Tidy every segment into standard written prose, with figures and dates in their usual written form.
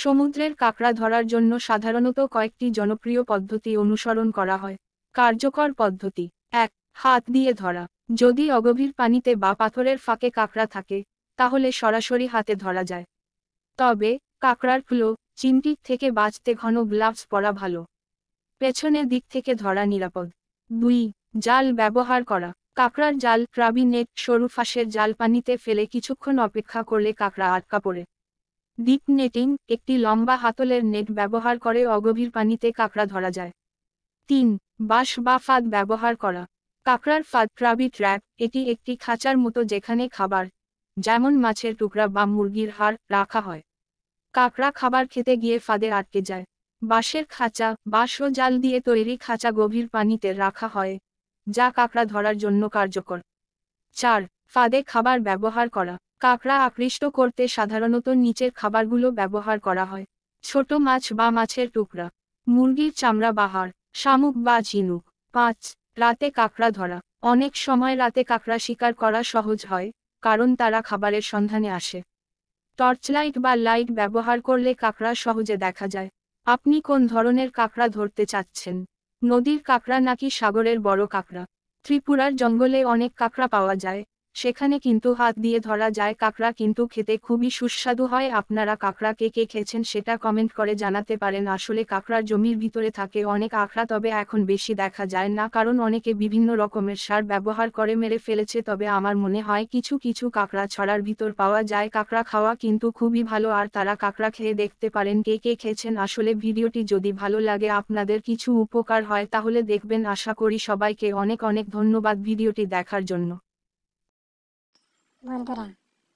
সমুদ্রের কাঁকড়া ধরার জন্য সাধারণত কয়েকটি জনপ্রিয় পদ্ধতি অনুসরণ করা হয়। কার্যকর পদ্ধতি: ১. হাত দিয়ে ধরা। যদি অগভীর পানিতে বা পাথরের ফাঁকে কাঁকড়া থাকে, তাহলে সরাসরি হাতে ধরা যায়। তবে কাঁকড়ার ক্লো, চিমটি থেকে বাঁচতে ঘন গ্লাভস পরা ভালো। পেছনের দিক থেকে ধরা নিরাপদ। ২. জাল ব্যবহার করা। কাঁকড়ার জাল, ক্রাবি নেট, সরু ফাঁসের জাল পানিতে ফেলে কিছুক্ষণ অপেক্ষা করলে কাঁকড়া আটকা পড়ে। ডিপ নেটিং, একটি লম্বা হাতলের নেট ব্যবহার করে অগভীর পানিতে কাঁকড়া ধরা যায়। ৩. বাঁশ বা ফাঁদ ব্যবহার করা। কাঁকড়ার ফাঁদ, ক্রাবি ট্র্যাপ, এটি একটি খাঁচার মতো যেখানে খাবার, যেমন মাছের টুকরা বা মুরগির হাড়, রাখা হয়। কাঁকড়া খাবার খেতে গিয়ে ফাঁদে আটকে যায়। বাঁশের খাঁচা, বাঁশ ও জাল দিয়ে তৈরি খাঁচা গভীর পানিতে রাখা হয়, যা কাঁকড়া ধরার জন্য কার্যকর। ৪. ফাঁদে খাবার ব্যবহার করা। কাঁকড়া আকৃষ্ট করতে সাধারণত নিচের খাবারগুলো ব্যবহার করা হয়: ছোট মাছ বা মাছের টুকরা, মুরগির চামড়া বা হাড়, শামুক বা ঝিনুক। ৫. রাতে কাঁকড়া ধরা। অনেক সময় রাতে কাঁকড়া শিকার করা সহজ হয়, কারণ তারা খাবারের সন্ধানে আসে। টর্চলাইট বা লাইট ব্যবহার করলে কাঁকড়া সহজে দেখা যায়। আপনি কোন ধরনের কাঁকড়া ধরতে চাচ্ছেন? নদীর কাঁকড়া নাকি সাগরের বড় কাঁকড়া? ত্রিপুরার জঙ্গলে অনেক কাঁকড়া পাওয়া যায়, সেখানে কিন্তু হাত দিয়ে ধরা যায় কাঁকড়া, কিন্তু খেতে খুবই সুস্বাদু হয়। আপনারা কাঁকড়া কে কে খেয়েছেন সেটা কমেন্ট করে জানাতে পারেন। আসলে কাঁকড়ার জমির ভিতরে থাকে অনেক কাঁকড়া, তবে এখন বেশি দেখা যায় না, কারণ অনেকে বিভিন্ন রকমের সার ব্যবহার করে মেরে ফেলেছে। তবে আমার মনে হয় কিছু কিছু কাঁকড়া ছড়ার ভিতর পাওয়া যায়। কাঁকড়া খাওয়া কিন্তু খুবই ভালো, আর তারা কাঁকড়া খেয়ে দেখতে পারেন কে কে খেয়েছেন। আসলে ভিডিওটি যদি ভালো লাগে, আপনাদের কিছু উপকার হয়, তাহলে দেখবেন। আশা করি সবাইকে অনেক অনেক ধন্যবাদ ভিডিওটি দেখার জন্য। বন্ধুরা,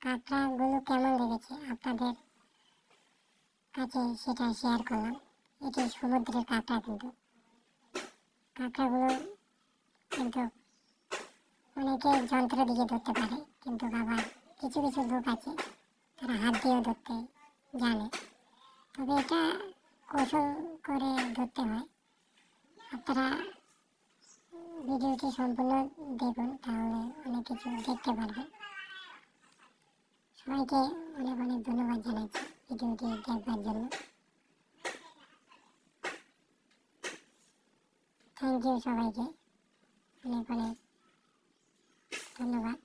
কাঁকড়াগুলো কেমন লেগেছে আপনাদের কাছে সেটা শেয়ার করলাম। এটি সমুদ্রের কাঁকড়া, কিন্তু কাঁকড়াগুলো কিন্তু অনেকে যন্ত্র দিয়ে ধরতে পারে, কিন্তু আবার কিছু কিছু লোক আছে তারা হাত দিয়েও ধরতে জানে। তবে এটা কৌশল করে ধরতে হয়। আপনারা ভিডিওটি সম্পূর্ণ দেখুন, তাহলে অনেক কিছু দেখতে পারবেন। সবাইকে অনেক অনেক ধন্যবাদ জানাচ্ছি ভিডিওটি দেখবার জন্য। থ্যাংক ইউ সবাইকে, অনেক অনেক ধন্যবাদ।